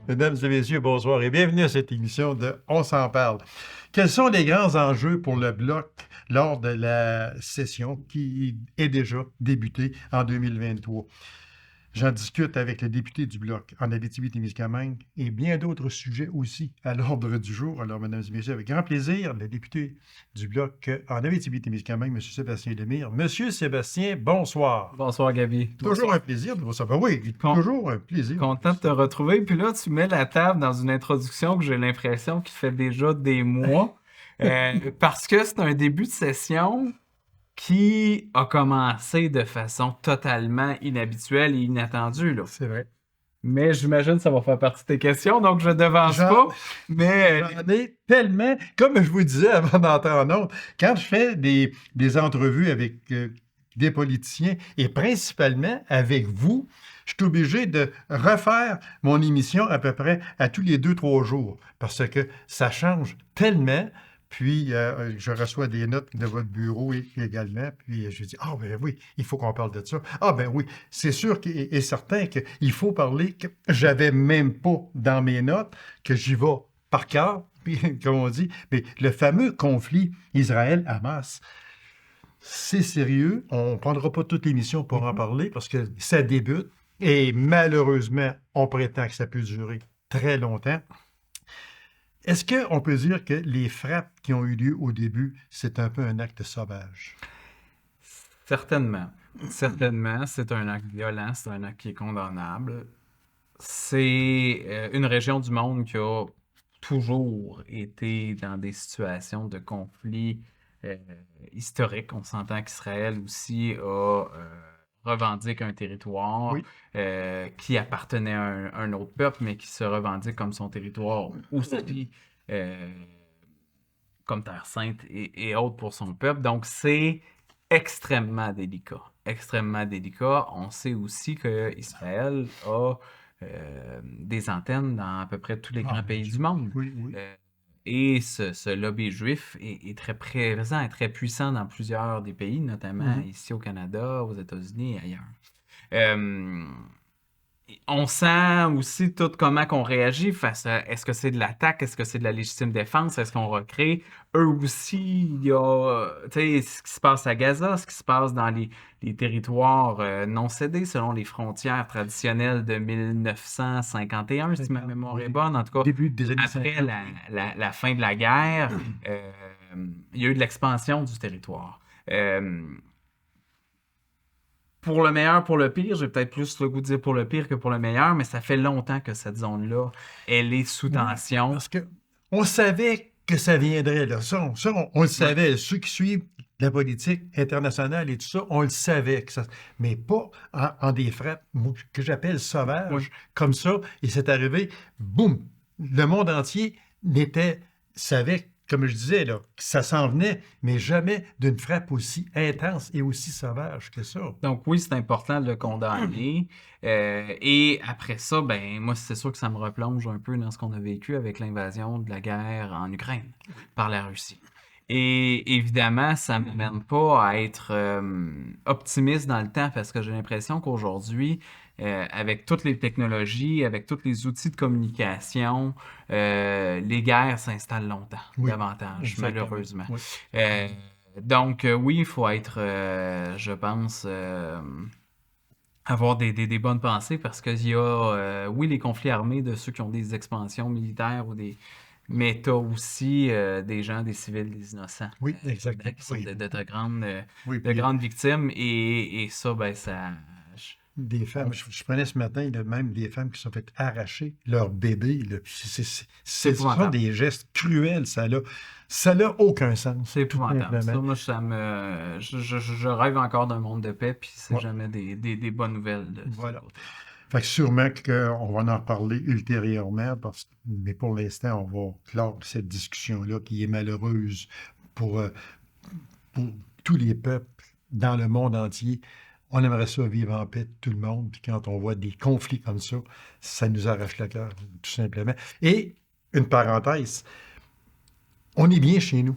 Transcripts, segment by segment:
Mesdames et messieurs, bonsoir et bienvenue à cette émission de On s'en parle. Quels sont les grands enjeux pour le Bloc lors de la session qui est déjà débutée en 2023? J'en discute avec le député du Bloc en Abitibi-Témiscamingue et bien d'autres sujets aussi à l'ordre du jour. Alors, mesdames et messieurs, avec grand plaisir, le député du Bloc en Abitibi-Témiscamingue, M. Sébastien Lemire. Monsieur Sébastien, bonsoir. Bonsoir, Gabi. Toujours un plaisir de vous savoir. Oui, Con- toujours un plaisir. Content de te retrouver. Puis là, tu mets la table dans une introduction que j'ai l'impression qu'il fait déjà des mois. Parce que c'est un début de session qui a commencé de façon totalement inhabituelle et inattendue, là. C'est vrai. Mais j'imagine que ça va faire partie de tes questions, donc je ne devance J'en- pas. Mais J'en ai tellement, comme je vous disais avant d'entrer en ondes, quand je fais des entrevues avec des politiciens et principalement avec vous, je suis obligé de refaire mon émission à peu près à tous les 2-3 jours parce que ça change tellement. Puis, je reçois des notes de votre bureau également. Puis, je dis, ah ben oui, il faut qu'on parle de ça. Ah ben oui, c'est sûr et certain qu'il faut parler que j'avais même pas dans mes notes, que j'y vais par cœur, puis, comme on dit. Mais le fameux conflit Israël-Hamas, c'est sérieux. On ne prendra pas toute l'émission pour en parler parce que ça débute. Et malheureusement, on prétend que ça peut durer très longtemps. Est-ce qu'on peut dire que les frappes qui ont eu lieu au début, c'est un peu un acte sauvage? certainement, certainement, c'est un acte violent, c'est un acte qui est condamnable. C'est une région du monde qui a toujours été dans des situations de conflit euh, historiques. On s'entend qu'Israël aussi revendique un territoire Oui. qui appartenait à un autre peuple, mais qui se revendique comme son territoire aussi, euh, comme Terre Sainte et autres pour son peuple. Donc, c'est extrêmement délicat. Extrêmement délicat. On sait aussi qu'Israël a des antennes dans à peu près tous les Ah, grands mon pays Dieu. du monde. Oui, oui. Et ce lobby juif est très présent et très puissant dans plusieurs des pays, notamment Mhm. ici au Canada, aux États-Unis et ailleurs. Euh, on sent aussi tout comment qu'on réagit face à est-ce que c'est de l'attaque, est-ce que c'est de la légitime défense, est-ce qu'on recrée. Eux aussi, il y a tu sais, ce qui se passe à Gaza, ce qui se passe dans les territoires non cédés selon les frontières traditionnelles de 1951, si ma mémoire est Oui. bonne. En tout cas, Début des années après 50. la fin de la guerre, euh, il y a eu de l'expansion du territoire. Euh, pour le meilleur, pour le pire, j'ai peut-être plus le goût de dire pour le pire que pour le meilleur, mais ça fait longtemps que cette zone-là, elle est sous Oui, tension. parce que on savait que ça viendrait là. On le savait. Ceux qui suivent la politique internationale et tout ça, on le savait. Mais pas en des frappes que j'appelle sauvages, Oui. comme ça. Et c'est arrivé, boum! Le monde entier savait, comme je disais, là, que ça s'en venait, mais jamais d'une frappe aussi intense et aussi sauvage que ça. Donc oui, c'est important de le condamner. Et après ça, ben moi, c'est sûr que ça me replonge un peu dans ce qu'on a vécu avec l'invasion de la guerre en Ukraine par la Russie. Et évidemment, ça ne m'amène pas à être optimiste dans le temps parce que j'ai l'impression qu'aujourd'hui, avec toutes les technologies, avec tous les outils de communication, les guerres s'installent longtemps, Oui, davantage, exactement. malheureusement. Oui. Donc, oui, il faut être, je pense, avoir des bonnes pensées parce qu'il y a, oui, les conflits armés de ceux qui ont des expansions militaires ou des. Mais tu as aussi des gens, des civils, des innocents, Oui, exactement. qui sont Oui. Oui, de puis grandes victimes et ça, ben, ça. des femmes, je prenais ce matin même des femmes qui se sont fait arracher leur bébé. Là. Puis C'est ce sont épouvantable. des gestes cruels. Ça n'a aucun sens, C'est tout épouvantable. Ça, simplement. moi, je rêve encore d'un monde de paix, puis c'est Ouais, jamais des bonnes nouvelles de ce voilà. côté. Fait que sûrement qu'on va en reparler ultérieurement, mais pour l'instant, on va clore cette discussion-là qui est malheureuse pour, euh, pour tous les peuples dans le monde entier. On aimerait ça vivre en paix, tout le monde. Puis quand on voit des conflits comme ça nous arrache le cœur, tout simplement. Et une parenthèse, on est bien chez nous.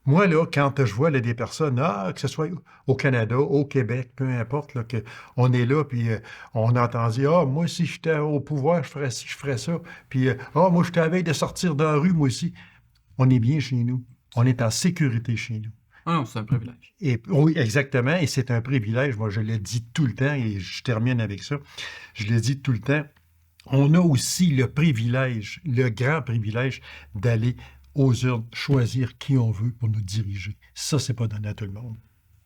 Moi, là, quand je vois là, des personnes, que ce soit au Canada, au Québec, peu importe, là, on est là, puis on entend dire, moi, si j'étais au pouvoir, je ferais ci, je ferais ça. Puis, moi, j'étais à la veille de sortir dans la rue, moi aussi. On est bien chez nous. On est en sécurité chez nous. Ah non, c'est un privilège. Et, oui, exactement. Et c'est un privilège. Moi, je le dis tout le temps, et je termine avec ça. Je le dis tout le temps. On a aussi le privilège, le grand privilège d'aller aux urnes, choisir qui on veut pour nous diriger. Ça, c'est pas donné à tout le monde.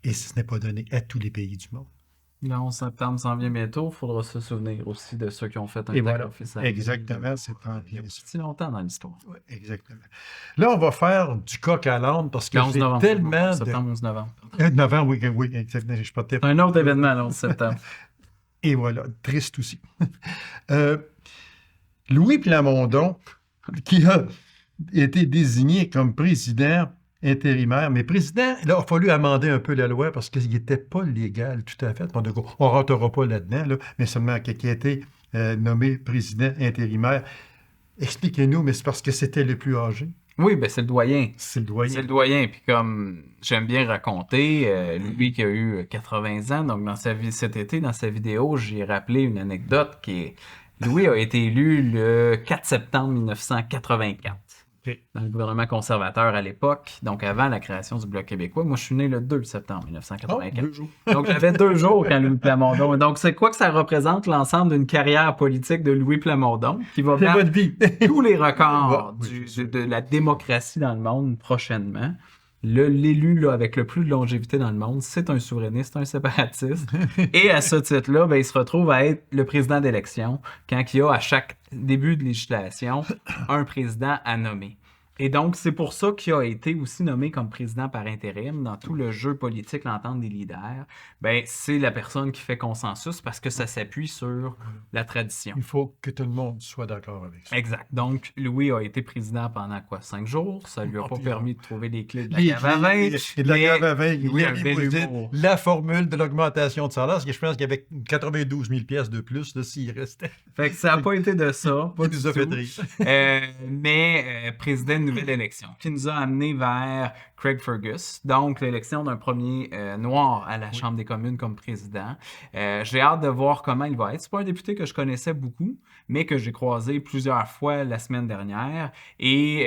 Et ce n'est pas donné à tous les pays du monde. Le 11 septembre s'en vient bientôt. Il faudra se souvenir aussi de ceux qui ont fait un Et voilà, sacrifice. exactement, c'est pas bien ça. Si longtemps dans l'histoire. Ouais, exactement. Là, on va faire du coq à l'âne parce que Le 11 j'ai novembre. tellement de... Septembre, 11 novembre. Novembre, oui, oui, exactement. Je partais... C'est un autre événement, le 11 septembre. Et voilà, triste aussi. Louis Plamondon, qui a été désigné comme président intérimaire, mais président, là, il a fallu amender un peu la loi parce qu'il n'était pas légal tout à fait. On ne rentrera pas là-dedans, là, mais seulement qui a été nommé président intérimaire. Expliquez-nous, mais c'est parce que c'était le plus âgé. Oui, ben c'est le doyen. C'est le doyen. C'est le doyen. Puis comme j'aime bien raconter, lui qui a eu 80 ans, donc dans sa vie cet été, dans sa vidéo, j'ai rappelé une anecdote qui est... Louis a été élu le 4 septembre 1984 dans le gouvernement conservateur à l'époque, donc avant la création du Bloc québécois. Moi, je suis né le 2 septembre 1984. 2 jours. Donc, j'avais 2 jours quand Louis Plamondon. Donc, c'est quoi que ça représente l'ensemble d'une carrière politique de Louis Plamondon qui va C'est battre votre vie. tous les records Ouais, oui, de la démocratie dans le monde prochainement. L'élu là, avec le plus de longévité dans le monde, c'est un souverainiste, un séparatiste. Et à ce titre-là, ben, il se retrouve à être le président d'élection quand il y a à chaque début de législation un président à nommer. Et donc, c'est pour ça qu'il a été aussi nommé comme président par intérim dans tout le jeu politique, l'entente des leaders. Ben, c'est la personne qui fait consensus parce que ça s'appuie sur la tradition. Il faut que tout le monde soit d'accord avec ça. Exact. Donc, Louis a été président pendant quoi? 5 jours. Ça lui a pas permis de trouver les clés de la Les cave à vin. et de la cave à vin, Louis il a un a bel imposé humour. la formule de l'augmentation de salaire, parce que je pense qu'il y avait 92 000 pièces de plus là, s'il restait. Fait que ça n'a pas été de ça. Pas Il du nous a fait tout. rire. Mais président d'une nouvelle élection qui nous a amené vers Craig Fergus, donc l'élection d'un premier noir à la Chambre des communes comme président. J'ai hâte de voir comment il va être. C'est pas un député que je connaissais beaucoup, mais que j'ai croisé plusieurs fois la semaine dernière et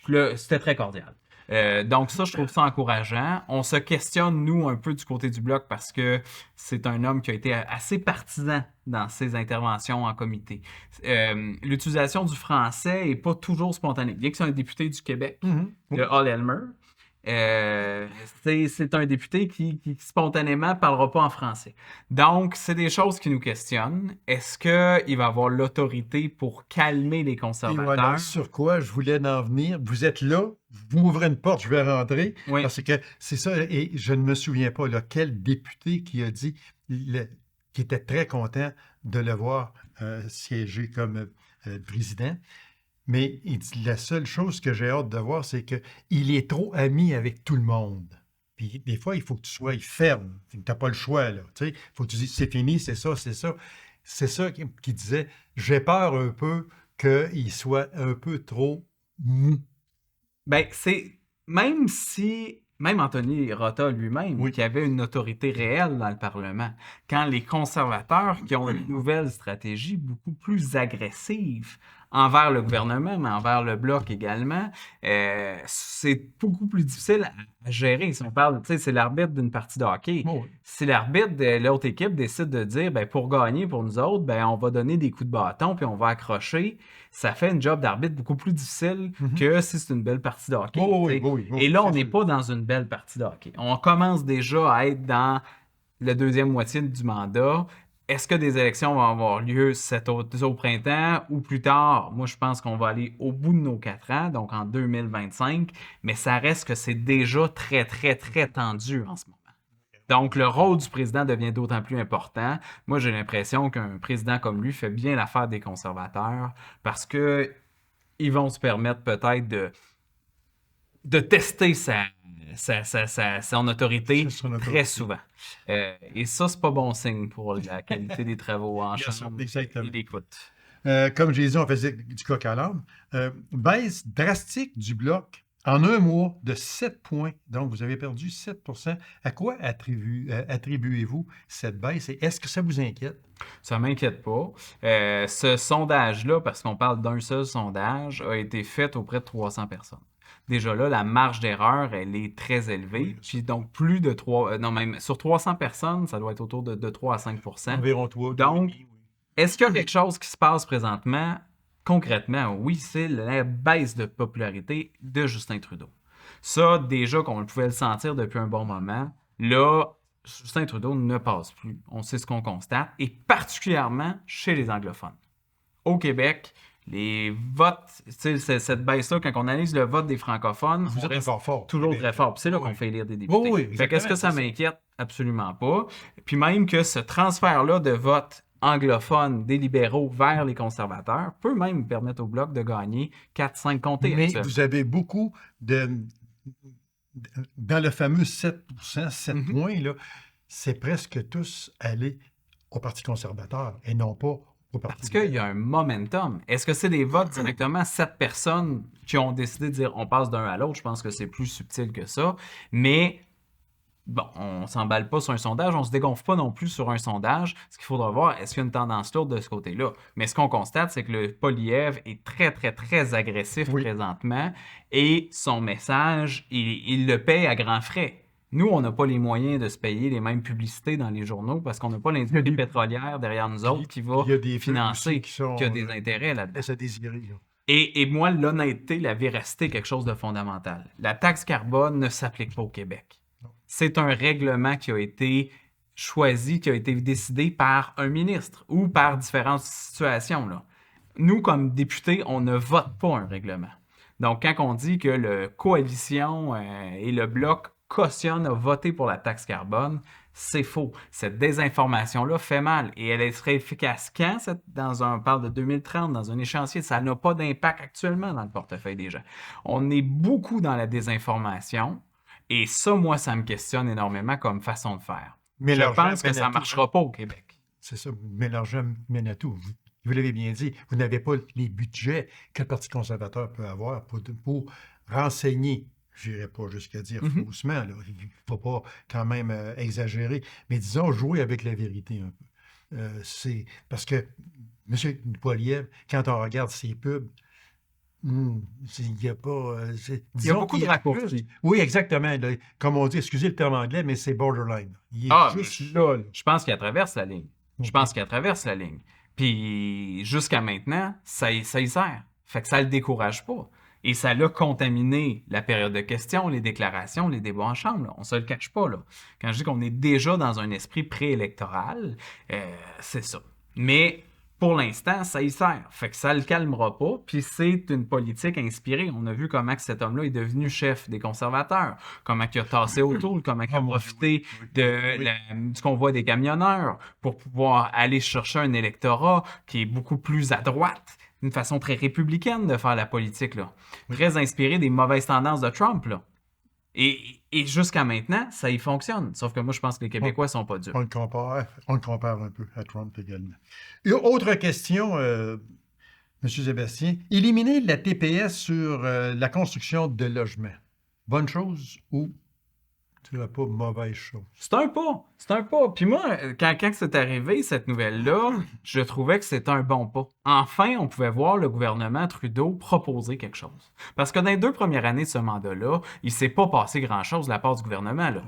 c'était très cordial. Donc ça, je trouve ça encourageant. On se questionne, nous, un peu du côté du Bloc parce que c'est un homme qui a été assez partisan dans ses interventions en comité. L'utilisation du français n'est pas toujours spontanée. Bien que c'est un député du Québec, de Hull-Elmer, c'est un député qui spontanément ne parlera pas en français. Donc, c'est des choses qui nous questionnent. Est-ce qu'il va avoir l'autorité pour calmer les Et conservateurs? voilà sur quoi je voulais en venir. Vous êtes là, vous m'ouvrez une porte, je vais rentrer. Oui. Parce que c'est ça, et je ne me souviens pas quel député qui a dit qui était très content de le voir siéger comme président. Mais il dit, la seule chose que j'ai hâte de voir, c'est qu'il est trop ami avec tout le monde. Puis des fois, il faut que tu sois ferme. Tu n'as pas le choix, là. Il faut que tu dises, c'est fini, c'est ça, c'est ça. C'est ça qu'il disait. J'ai peur un peu qu'il soit un peu trop mou. Ben, c'est... Même Anthony Rota lui-même, qui avait une autorité réelle dans le Parlement, quand les conservateurs qui ont une nouvelle stratégie beaucoup plus agressive envers le gouvernement, mais envers le Bloc également, c'est beaucoup plus difficile à gérer. Si on parle, tu sais, c'est l'arbitre d'une partie de hockey. Oh oui. Si l'arbitre de l'autre équipe décide de dire, ben, pour gagner pour nous autres, ben, on va donner des coups de bâton puis on va accrocher, ça fait une job d'arbitre beaucoup plus difficile que si c'est une belle partie de hockey. Et là, on n'est pas dans une belle partie de hockey. On commence déjà à être dans la deuxième moitié du mandat. Est-ce que des élections vont avoir lieu au printemps ou plus tard? Moi, je pense qu'on va aller au bout de nos 4 ans, donc en 2025, mais ça reste que c'est déjà très, très, très tendu en ce moment. Donc, le rôle du président devient d'autant plus important. Moi, j'ai l'impression qu'un président comme lui fait bien l'affaire des conservateurs parce que ils vont se permettre peut-être de tester son autorité très souvent. Et ça, c'est pas bon signe pour la qualité des travaux en chambre et l'écoute. Comme j'ai dit, on faisait du coq à l'âne. Baisse drastique du Bloc En un mois, de 7 points. Donc, vous avez perdu 7 À quoi attribuez-vous cette baisse et est-ce que ça vous inquiète? Ça m'inquiète pas. Ce sondage-là, parce qu'on parle d'un seul sondage, a été fait auprès de 300 personnes. Déjà là, la marge d'erreur, elle est très élevée. Oui, Puis donc, plus de 3... non, même sur 300 personnes, ça doit être autour de 3 à 5 environ 3. Donc, est-ce qu'il y a quelque chose qui se passe présentement? Concrètement, oui, c'est la baisse de popularité de Justin Trudeau. Ça, déjà qu'on pouvait le sentir depuis un bon moment, là, Justin Trudeau ne passe plus. On sait ce qu'on constate, et particulièrement chez les anglophones. Au Québec, les votes, tu sais, cette baisse-là, quand on analyse le vote des francophones, Vous on êtes reste encore fort. toujours Québec. très fort. Puis c'est là Oui. qu'on fait élire des députés. Oui, oui, Fait qu'est-ce que ça exactement, m'inquiète? Absolument pas. Puis même que ce transfert-là de vote anglophone des libéraux vers les conservateurs peut même permettre au Bloc de gagner 4-5 comtés. Mais actuellement. vous avez beaucoup dans le fameux 7 7 Mhm. points, là, c'est presque tous allés au Parti conservateur et non pas au Parti Parce qu'il y a un momentum. Est-ce que c'est des votes directement 7 personnes qui ont décidé de dire on passe d'un à l'autre? Je pense que c'est plus subtil que ça. Mais bon, on s'emballe pas sur un sondage, on se dégonfle pas non plus sur un sondage. Ce qu'il faudra voir, est-ce qu'il y a une tendance lourde de ce côté-là? Mais ce qu'on constate, c'est que le Poilievre est très, très, très agressif Oui. présentement et son message, il le paye à grands frais. Nous, on n'a pas les moyens de se payer les mêmes publicités dans les journaux parce qu'on n'a pas l'industrie Il y a des- pétrolière derrière nous autres qui va il y a des pubs financer, aussi qui sont, qui a des intérêts là-dedans. laissent à désirer, là. Et moi, l'honnêteté, la véracité, est quelque chose de fondamental. La taxe carbone ne s'applique pas au Québec. C'est un règlement qui a été choisi, qui a été décidé par un ministre ou par différentes situations, là. Nous, comme députés, on ne vote pas un règlement. Donc, quand on dit que la coalition et le Bloc cautionnent à voter pour la taxe carbone, c'est faux. Cette désinformation-là fait mal. Et elle serait efficace quand? On parle de 2030, dans un échéancier. Ça n'a pas d'impact actuellement dans le portefeuille des gens. On est beaucoup dans la désinformation. Et ça, moi, ça me questionne énormément comme façon de faire. Mais Je l'argent pense que mène ça à ne tout, marchera pas au Québec. C'est ça, mais l'argent mène à tout. Vous l'avez bien dit, vous n'avez pas les budgets que le Parti conservateur peut avoir pour renseigner. Je n'irai pas jusqu'à dire Mhm. faussement, là. Il ne faut pas quand même exagérer, mais disons jouer avec la vérité un peu. C'est parce que M. Poilievre, quand on regarde ses pubs, il n'y a pas. Il y a Disons beaucoup qu'il de est raccourcis. juste- Oui, exactement. Là, comme on dit, excusez le terme anglais, mais c'est borderline. Il est Ah, juste là. Je pense qu'il traverse la ligne. Je OK. pense qu'il traverse la ligne. Puis jusqu'à maintenant, ça y sert. Fait que ça le décourage pas. Et ça l'a contaminé la période de questions, les déclarations, les débats en chambre, là. On se le cache pas, là. Quand je dis qu'on est déjà dans un esprit préélectoral, c'est ça. Mais pour l'instant, ça y sert. Fait que ça le calmera pas. Puis c'est une politique inspirée. On a vu comment que cet homme-là est devenu chef des conservateurs, comment il a tassé autour, comment il a profité du convoi des camionneurs pour pouvoir aller chercher un électorat qui est beaucoup plus à droite, d'une façon très républicaine de faire la politique, là. Très inspiré des mauvaises tendances de Trump, là. Et jusqu'à maintenant, ça y fonctionne. Sauf que moi, je pense que les Québécois sont pas durs. On le compare un peu à Trump également. Et autre question, M. Sébastien. Éliminer la TPS sur la construction de logements. Bonne chose ou tu dirais pas mauvaise chose? C'est un pas. C'est un pas. Puis moi, quand c'est arrivé, cette nouvelle-là, je trouvais que c'était un bon pas. Enfin, on pouvait voir le gouvernement Trudeau proposer quelque chose. Parce que dans les 2 premières années de ce mandat-là, il s'est pas passé grand-chose de la part du gouvernement, là.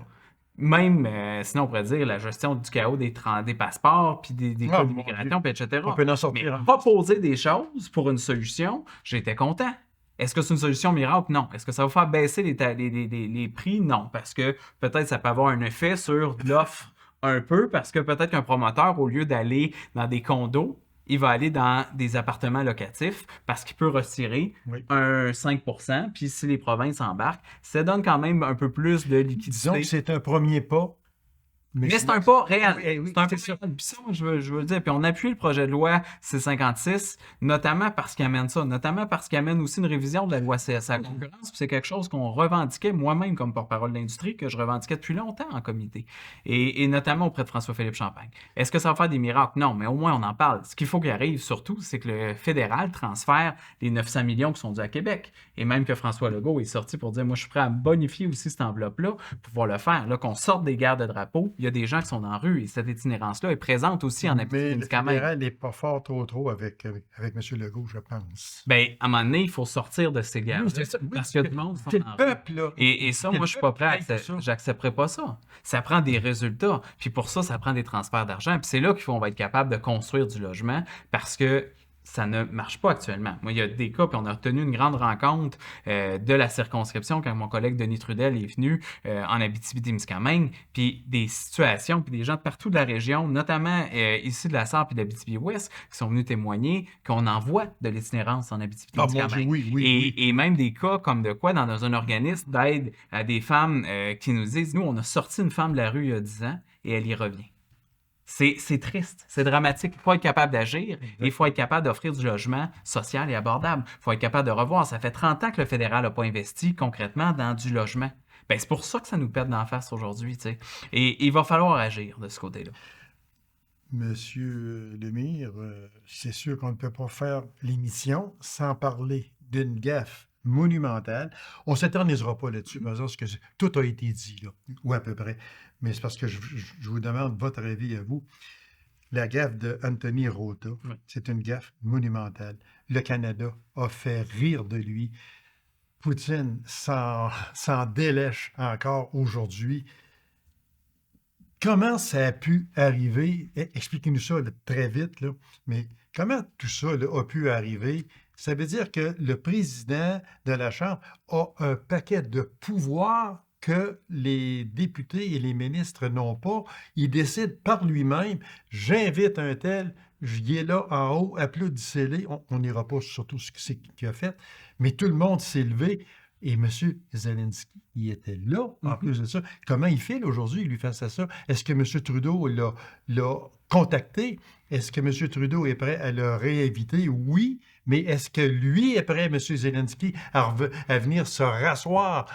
Même, sinon on pourrait dire, la gestion du chaos des passeports, puis des cas d'immigration, puis etc. On peut en sortir. Mais proposer des choses pour une solution, j'étais content. Est-ce que c'est une solution miracle? Non. Est-ce que ça va faire baisser les prix? Non. Parce que peut-être ça peut avoir un effet sur l'offre un peu, parce que peut-être qu'un promoteur, au lieu d'aller dans des condos, il va aller dans des appartements locatifs parce qu'il peut retirer un 5%, puis si les provinces embarquent, ça donne quand même un peu plus de liquidité. Disons que c'est un premier pas Mais c'est un pas réel. Oui, C'est un c'est pas ça. réel. Puis ça, moi, je veux le dire. Puis on appuie le projet de loi C-56, notamment parce qu'il amène ça, notamment parce qu'il amène aussi une révision de la loi CS à la concurrence. Puis c'est quelque chose qu'on revendiquait moi-même comme porte-parole de l'industrie, que je revendiquais depuis longtemps en comité. Et notamment auprès de François-Philippe Champagne. Est-ce que ça va faire des miracles? Non, mais au moins on en parle. Ce qu'il faut qu'il arrive surtout, c'est que le fédéral transfère les 900 millions qui sont dus à Québec. Et même que François Legault est sorti pour dire, moi, je suis prêt à bonifier aussi cette enveloppe-là pour pouvoir le faire. Là, qu'on sorte des guerres de drapeaux, il y a des gens qui sont dans la rue et cette itinérance-là est présente aussi en Mais le Abitibi-Témiscamingue. fédéral n'est pas fort trop avec M. Legault, je pense. Ben, à un moment donné, il faut sortir de ces guerres. Oui, c'est ça. Oui, Parce que tout le monde sont c'est le dans la rue. peuple, là. Et ça, C'est moi, le je suis pas prêt à peuple qui paye pour ça. j'accepterai pas ça. Ça prend des résultats. Puis pour ça prend des transferts d'argent. Puis c'est là qu'il faut on va être capable de construire du logement parce que ça ne marche pas actuellement. Moi, il y a des cas, puis on a tenu une grande rencontre de la circonscription quand mon collègue Denis Trudel est venu en Abitibi-Témiscamingue, puis des situations, puis des gens de partout de la région, notamment ici de la Sarre puis de l'Abitibi-Ouest, qui sont venus témoigner qu'on envoie de l'itinérance en Ah, mon Dieu, Abitibi-Témiscamingue. oui. Et même des cas comme de quoi dans un organisme d'aide à des femmes qui nous disent, nous, on a sorti une femme de la rue il y a 10 ans et elle y revient. C'est triste, c'est dramatique. Il faut être capable d'agir et il faut être capable d'offrir du logement social et abordable. Il faut être capable de revoir. Ça fait 30 ans que le fédéral n'a pas investi concrètement dans du logement. Ben, c'est pour ça que ça nous pète d'en face aujourd'hui. Tu sais. Et il va falloir agir de ce côté-là. Monsieur Lemire, c'est sûr qu'on ne peut pas faire l'émission sans parler d'une gaffe monumentale. On ne s'éternisera pas là-dessus, parce que tout a été dit, là, ou à peu près. Mais c'est parce que je vous demande votre avis à vous. La gaffe de Anthony Rota, Oui. c'est une gaffe monumentale. Le Canada a fait rire de lui. Poutine s'en délèche encore aujourd'hui. Comment ça a pu arriver? Expliquez-nous ça là, très vite, là. Mais comment tout ça là, a pu arriver? Ça veut dire que le président de la Chambre a un paquet de pouvoirs que les députés et les ministres n'ont pas. Il décide par lui-même, j'invite un tel, il est là en haut, applaudissez-les. On n'ira pas sur tout ce qu'il a fait, mais tout le monde s'est levé. Et M. Zelensky, il était là, en plus de ça. Comment il fait aujourd'hui, il lui face à ça? Est-ce que M. Trudeau l'a contacté? Est-ce que M. Trudeau est prêt à le réinviter? Oui, mais est-ce que lui est prêt, M. Zelensky, à venir se rasseoir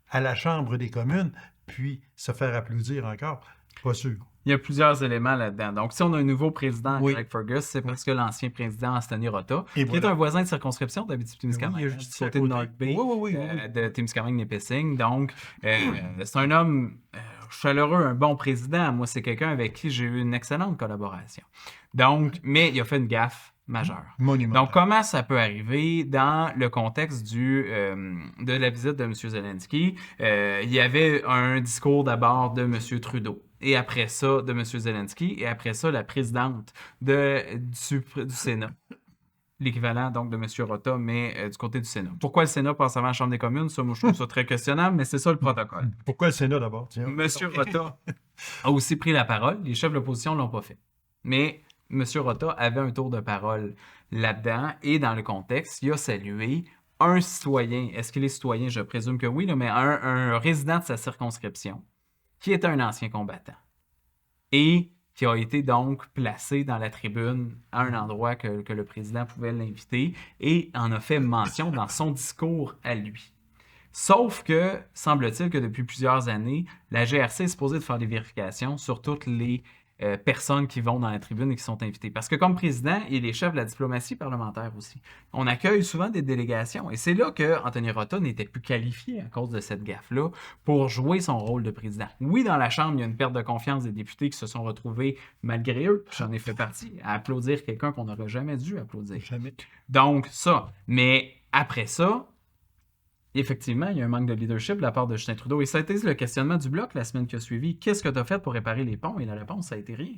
à la Chambre des communes, puis se faire applaudir encore? Pas sûr. Il y a plusieurs éléments là-dedans. Donc, si on a un nouveau président, Oui. Greg Fergus, c'est parce que l'ancien président, Anthony Rota, Et qui voilà. est un voisin de circonscription d'Abitibi-Témiscamingue, Oui, il est du juste à côté de côté. North Bay, Oui. de Témiscamingue-Nipissing. Donc, c'est un homme chaleureux, un bon président. Moi, c'est quelqu'un avec qui j'ai eu une excellente collaboration. Donc, mais il a fait une gaffe majeure. Monumental. Donc, comment ça peut arriver dans le contexte de la visite de M. Zelensky? Il y avait un discours d'abord de M. Trudeau, et après ça, de M. Zelensky, et après ça, la présidente du Sénat. L'équivalent donc de M. Rota, mais du côté du Sénat. Pourquoi le Sénat passe avant la Chambre des communes? Ça, moi, je trouve ça très questionnable, mais c'est ça le protocole. Pourquoi le Sénat d'abord? Tiens. M. Rota a aussi pris la parole. Les chefs de l'opposition ne l'ont pas fait. Mais M. Rota avait un tour de parole là-dedans et dans le contexte, il a salué un citoyen. Est-ce qu'il est citoyen? Je présume que oui, là, mais un résident de sa circonscription qui était un ancien combattant et qui a été donc placé dans la tribune à un endroit que le président pouvait l'inviter et en a fait mention dans son discours à lui. Sauf que, semble-t-il que depuis plusieurs années, la GRC est supposée de faire des vérifications sur toutes les personnes qui vont dans la tribune et qui sont invitées. Parce que comme président, il est chef de la diplomatie parlementaire aussi. On accueille souvent des délégations. Et c'est là que Anthony Rota n'était plus qualifié à cause de cette gaffe-là pour jouer son rôle de président. Oui, dans la Chambre, il y a une perte de confiance des députés qui se sont retrouvés, malgré eux, j'en ai fait partie, à applaudir quelqu'un qu'on n'aurait jamais dû applaudir. Jamais. Donc, ça. Mais après ça, effectivement, il y a un manque de leadership de la part de Justin Trudeau. Et ça a été le questionnement du Bloc la semaine qui a suivi. Qu'est-ce que tu as fait pour réparer les ponts? Et la réponse, ça a été rien.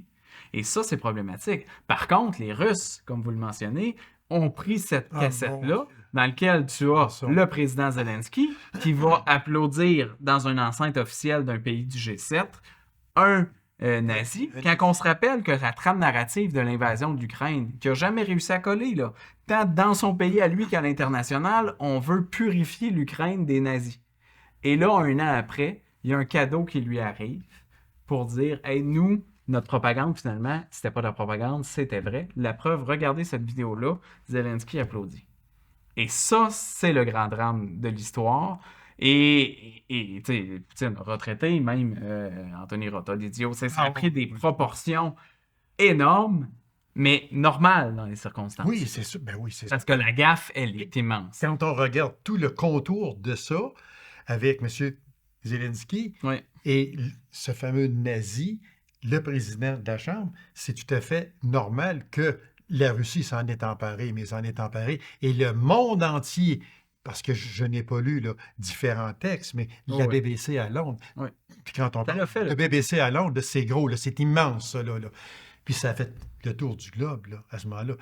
Et ça, c'est problématique. Par contre, les Russes, comme vous le mentionnez, ont pris cette cassette-là, dans laquelle tu as le président Zelensky qui va applaudir dans une enceinte officielle d'un pays du G7 un nazi, quand on se rappelle que la trame narrative de l'invasion de l'Ukraine, qui n'a jamais réussi à coller, là, tant dans son pays à lui qu'à l'international, on veut purifier l'Ukraine des nazis. Et là, un an après, il y a un cadeau qui lui arrive pour dire « Hey, nous, notre propagande, finalement, c'était pas de la propagande, c'était vrai. La preuve, regardez cette vidéo-là, Zelensky applaudit. » Et ça, c'est le grand drame de l'histoire. Et tu sais, Poutine a retraité, même Anthony Rota, l'idiot, ça a pris des proportions énormes, mais normales dans les circonstances. Oui, c'est ça. Ben oui, c'est ça. Parce que la gaffe, elle est immense. Quand on regarde tout le contour de ça, avec M. Zelensky Oui. et ce fameux nazi, le président de la Chambre, c'est tout à fait normal que la Russie s'en est emparée, mais s'en est emparée, et le monde entier, parce que je n'ai pas lu là, différents textes, mais la oui. BBC à Londres, Oui. puis quand on Ça l'a parle fait, de là. BBC à Londres, là, c'est gros, là, c'est immense, ça, là. Puis ça a fait le tour du globe, là, à ce moment-là.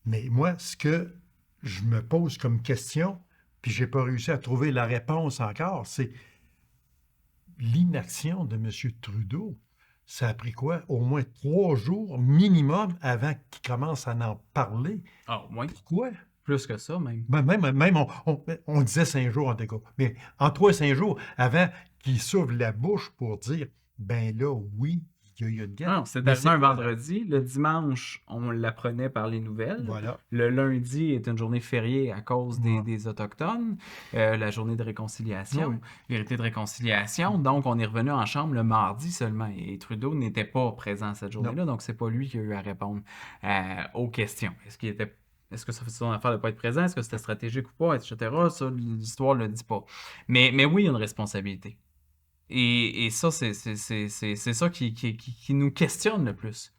Mais moi, ce que je me pose comme question, puis je n'ai pas réussi à trouver la réponse encore, c'est l'inaction de M. Trudeau. Ça a pris quoi? Au moins 3 jours minimum avant qu'il commence à en parler. Ah, oui. Pourquoi? Plus que ça, même. Même on disait 5 jours en tout cas. Mais en 3 et 5 jours avant qu'il s'ouvre la bouche pour dire, ben là, oui, il y a eu une guerre. Non, c'est arrivé un vendredi. Le dimanche, on l'apprenait par les nouvelles. Voilà. Le lundi est une journée fériée à cause Ouais. des Autochtones, la journée de réconciliation, Oui. vérité de réconciliation. Donc, on est revenu en chambre le mardi seulement. Et Trudeau n'était pas présent cette journée-là, donc c'est pas lui qui a eu à répondre aux questions. Est-ce que ça fait son affaire de ne pas être présent? Est-ce que c'était stratégique ou pas, etc.? Ça, l'histoire ne le dit pas. Mais oui, il y a une responsabilité. Et ça, c'est ça qui nous questionne le plus.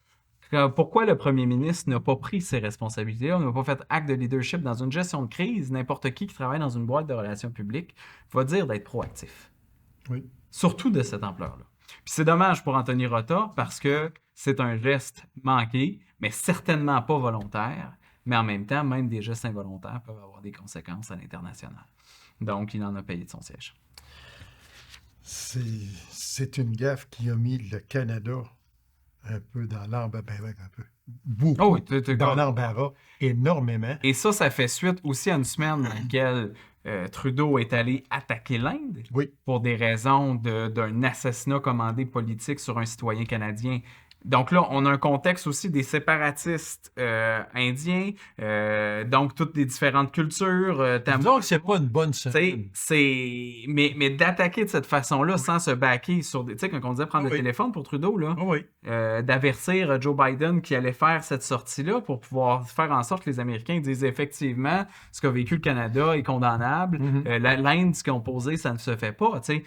Pourquoi le premier ministre n'a pas pris ses responsabilités, n'a pas fait acte de leadership dans une gestion de crise? N'importe qui travaille dans une boîte de relations publiques va dire d'être proactif. Oui. Surtout de cette ampleur-là. Puis c'est dommage pour Anthony Rota parce que c'est un geste manqué, mais certainement pas volontaire. Mais en même temps, même des gestes involontaires peuvent avoir des conséquences à l'international. Donc, il en a payé de son siège. C'est une gaffe qui a mis le Canada un peu dans l'embarras, beaucoup dans l'embarras, énormément. Et ça fait suite aussi à une semaine dans laquelle Trudeau est allé attaquer l'Inde pour des raisons d'un assassinat commandé politique sur un citoyen canadien. Donc là, on a un contexte aussi des séparatistes indiens, donc toutes les différentes cultures. Donc, c'est pas une bonne semaine. Mais d'attaquer de cette façon-là sans se baquer sur des... Tu sais, quand on disait prendre le téléphone pour Trudeau, là, d'avertir Joe Biden qui allait faire cette sortie-là pour pouvoir faire en sorte que les Américains disent effectivement ce qu'a vécu le Canada est condamnable. L'Inde, ce qu'ils ont posé, ça ne se fait pas, tu sais.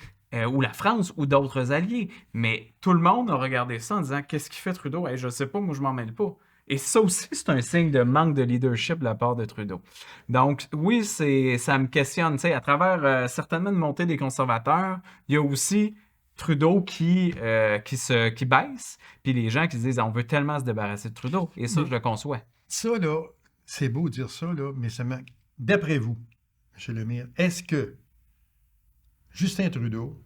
Ou la France, ou d'autres alliés. Mais tout le monde a regardé ça en disant « Qu'est-ce qu'il fait Trudeau? Je sais pas, moi je m'en mêle pas. » Et ça aussi, c'est un signe de manque de leadership de la part de Trudeau. Donc, oui, ça me questionne. À travers certainement une montée des conservateurs, il y a aussi Trudeau qui baisse, puis les gens qui se disent « On veut tellement se débarrasser de Trudeau. » Et ça, je le conçois. Ça, là, c'est beau de dire ça, là, mais ça manque. D'après vous, M. Lemire, est-ce que Justin Trudeau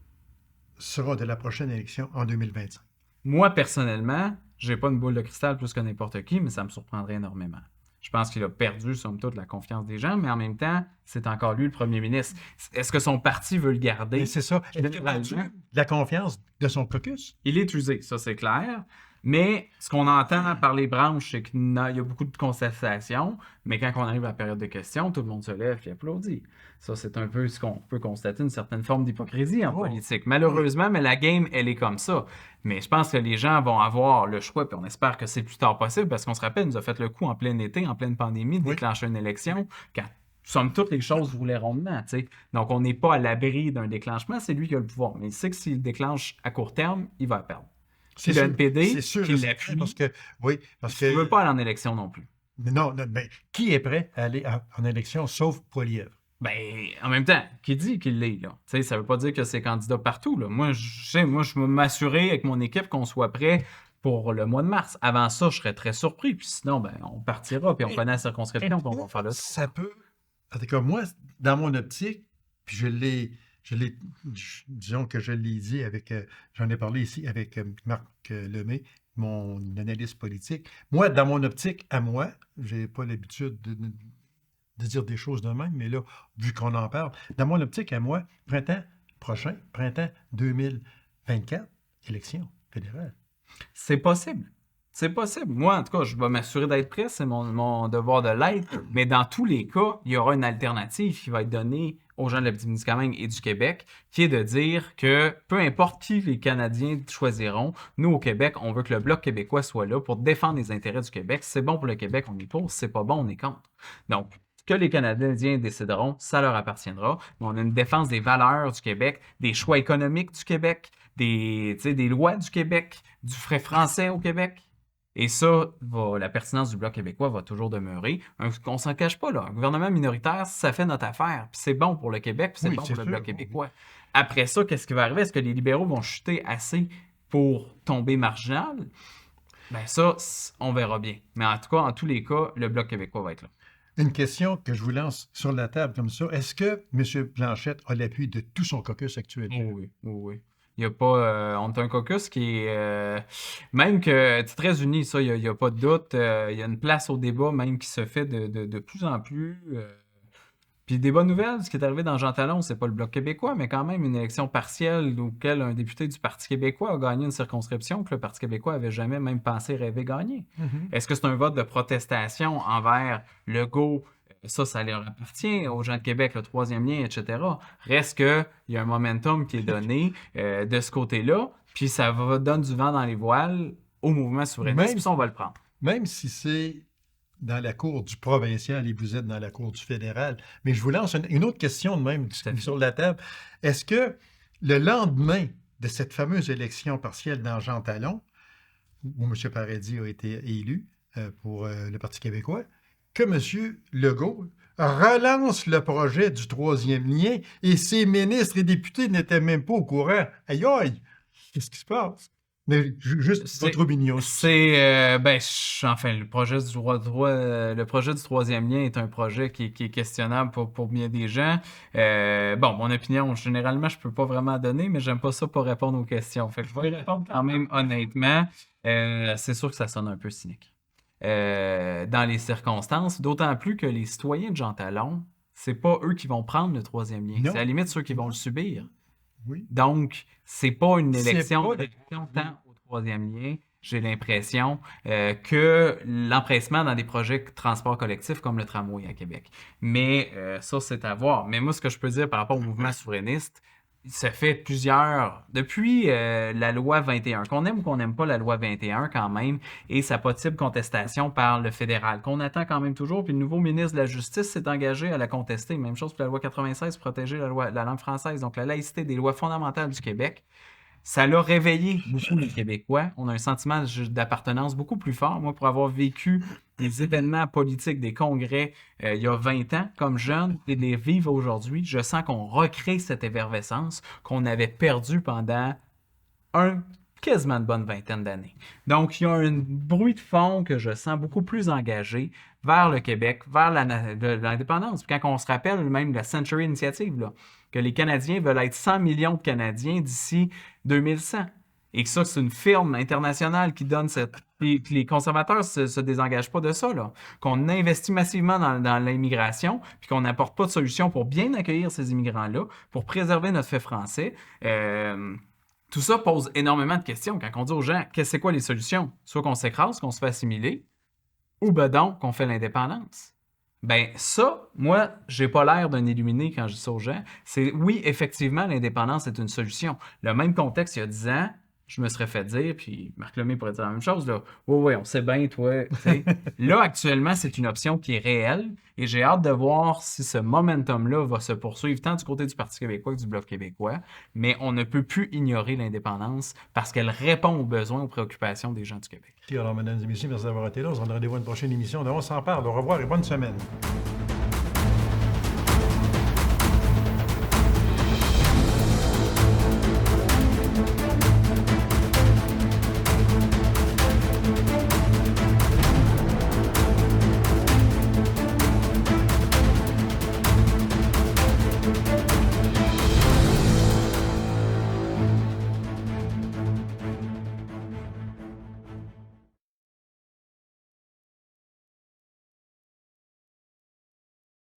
sera de la prochaine élection en 2025? Moi, personnellement, j'ai pas une boule de cristal plus que n'importe qui, mais ça me surprendrait énormément. Je pense qu'il a perdu, somme toute, la confiance des gens, mais en même temps, c'est encore lui le premier ministre. Est-ce que son parti veut le garder? C'est ça. Il a perdu la confiance de son caucus? Il est usé, ça c'est clair. Mais ce qu'on entend par les branches, c'est qu'il y a beaucoup de constatations, mais quand on arrive à la période de questions, tout le monde se lève et applaudit. Ça, c'est un peu ce qu'on peut constater, une certaine forme d'hypocrisie en politique. Malheureusement, mais la game, elle est comme ça. Mais je pense que les gens vont avoir le choix, puis on espère que c'est le plus tard possible, parce qu'on se rappelle, il nous a fait le coup en plein été, en pleine pandémie, de déclencher une élection, quand somme toute, les choses roulaient rondement. T'sais. Donc, on n'est pas à l'abri d'un déclenchement, c'est lui qui a le pouvoir. Mais il sait que s'il déclenche à court terme, il va perdre. C'est le NPD qui l'appuie. Parce que il ne veut pas aller en élection non plus. Non, mais qui est prêt à aller en élection, sauf Poilievre? Ben, en même temps, qui dit qu'il l'est, là? Ça ne veut pas dire que c'est candidat partout, là. Moi, je veux m'assurer avec mon équipe qu'on soit prêt pour le mois de mars. Avant ça, je serais très surpris. Puis sinon, ben, on partira, puis on connaît la circonscription, puis on va faire le tour. Ça peut... En tout cas, moi, dans mon optique, puis disons que je l'ai dit avec, j'en ai parlé ici avec Marc Lemay, mon analyste politique. Moi, dans mon optique, à moi, j'ai pas l'habitude de dire des choses de même, mais là, vu qu'on en parle, dans mon optique, à moi, printemps 2024, élection fédéral. C'est possible. C'est possible. Moi, en tout cas, je vais m'assurer d'être prêt. C'est mon devoir de l'être. Mais dans tous les cas, il y aura une alternative qui va être donnée aux gens de l'Abitibi-Témiscamingue et du Québec, qui est de dire que peu importe qui les Canadiens choisiront, nous, au Québec, on veut que le Bloc québécois soit là pour défendre les intérêts du Québec. Si c'est bon pour le Québec, on est pour. Si c'est pas bon, on est contre. Donc, ce que les Canadiens décideront, ça leur appartiendra. Mais on a une défense des valeurs du Québec, des choix économiques du Québec, des lois du Québec, du frais français au Québec. Et ça, la pertinence du Bloc québécois va toujours demeurer. On ne s'en cache pas, là. Un gouvernement minoritaire, ça fait notre affaire. Puis c'est bon pour le Québec, puis c'est bon pour le Bloc québécois. Après ça, qu'est-ce qui va arriver? Est-ce que les libéraux vont chuter assez pour tomber marginal? Ben ça, on verra bien. Mais en tout cas, en tous les cas, le Bloc québécois va être là. Une question que je vous lance sur la table comme ça. Est-ce que M. Blanchette a l'appui de tout son caucus actuel? Oui. Il y a pas, on a un caucus qui est... même que c'est très uni, ça, il n'y a pas de doute. Il y a une place au débat même qui se fait de plus en plus. Puis des bonnes nouvelles, ce qui est arrivé dans Jean Talon, c'est pas le Bloc québécois, mais quand même une élection partielle auquel un député du Parti québécois a gagné une circonscription que le Parti québécois avait jamais même pensé rêver gagner. Est-ce que c'est un vote de protestation envers Legault? Ça leur appartient aux gens de Québec, le troisième lien, etc. Reste qu'il y a un momentum qui est donné de ce côté-là, puis ça va donner du vent dans les voiles au mouvement souverainiste, puis ça, on va le prendre. Même si c'est dans la cour du provincial et vous êtes dans la cour du fédéral. Mais je vous lance une autre question de même sur la table. Est-ce que le lendemain de cette fameuse élection partielle dans Jean Talon, où M. Paradis a été élu pour le Parti québécois, que M. Legault relance le projet du troisième lien et ses ministres et députés n'étaient même pas au courant? Aïe aïe! Qu'est-ce qui se passe? Mais juste votre opinion. Le projet du troisième lien est un projet qui est questionnable pour bien des gens. Mon opinion, généralement, je peux pas vraiment donner, mais j'aime pas ça pour répondre aux questions. Fait que je vais y répondre quand même honnêtement. C'est sûr que ça sonne un peu cynique. Dans les circonstances, d'autant plus que les citoyens de Jean Talon, c'est pas eux qui vont prendre le troisième lien. Non. C'est à la limite ceux qui vont le subir. Oui. Donc, c'est pas une élection pas tant au troisième lien. J'ai l'impression que l'empressement dans des projets de transport collectif comme le tramway à Québec. Mais ça, c'est à voir. Mais moi, ce que je peux dire par rapport au mouvement souverainiste, ça fait depuis la loi 21, qu'on aime ou qu'on n'aime pas la loi 21 quand même, et sa possible contestation par le fédéral, qu'on attend quand même toujours, puis le nouveau ministre de la Justice s'est engagé à la contester. Même chose pour la loi 96, protéger la langue française, donc la laïcité des lois fondamentales du Québec. Ça l'a réveillé beaucoup les Québécois. On a un sentiment d'appartenance beaucoup plus fort. Moi, pour avoir vécu des événements politiques, des congrès il y a 20 ans comme jeune et de les vivre aujourd'hui, je sens qu'on recrée cette effervescence qu'on avait perdue pendant quasiment une bonne vingtaine d'années. Donc, il y a un bruit de fond que je sens beaucoup plus engagé vers le Québec, vers l'indépendance. Puis quand on se rappelle même de la Century Initiative, là, que les Canadiens veulent être 100 millions de Canadiens d'ici 2100. Et que ça, c'est une firme internationale qui donne que les conservateurs ne se désengagent pas de ça, là. Qu'on investit massivement dans l'immigration, puis qu'on n'apporte pas de solution pour bien accueillir ces immigrants-là, pour préserver notre fait français. Tout ça pose énormément de questions. Quand on dit aux gens, c'est quoi les solutions? Soit qu'on s'écrase, qu'on se fait assimiler, ou donc qu'on fait l'indépendance. Ben ça, moi, j'ai pas l'air d'un illuminé quand je dis ça aux gens. Oui, effectivement, l'indépendance est une solution. Le même contexte, il y a 10 ans, je me serais fait dire, puis Marc Lemay pourrait dire la même chose, là. Oui, on sait bien, toi. Là, actuellement, c'est une option qui est réelle, et j'ai hâte de voir si ce momentum-là va se poursuivre tant du côté du Parti québécois que du Bloc québécois, mais on ne peut plus ignorer l'indépendance parce qu'elle répond aux besoins, aux préoccupations des gens du Québec. Alors, mesdames et messieurs, merci d'avoir été là. On se rendra rendez-vous à une prochaine émission. On s'en parle. Au revoir et bonne semaine.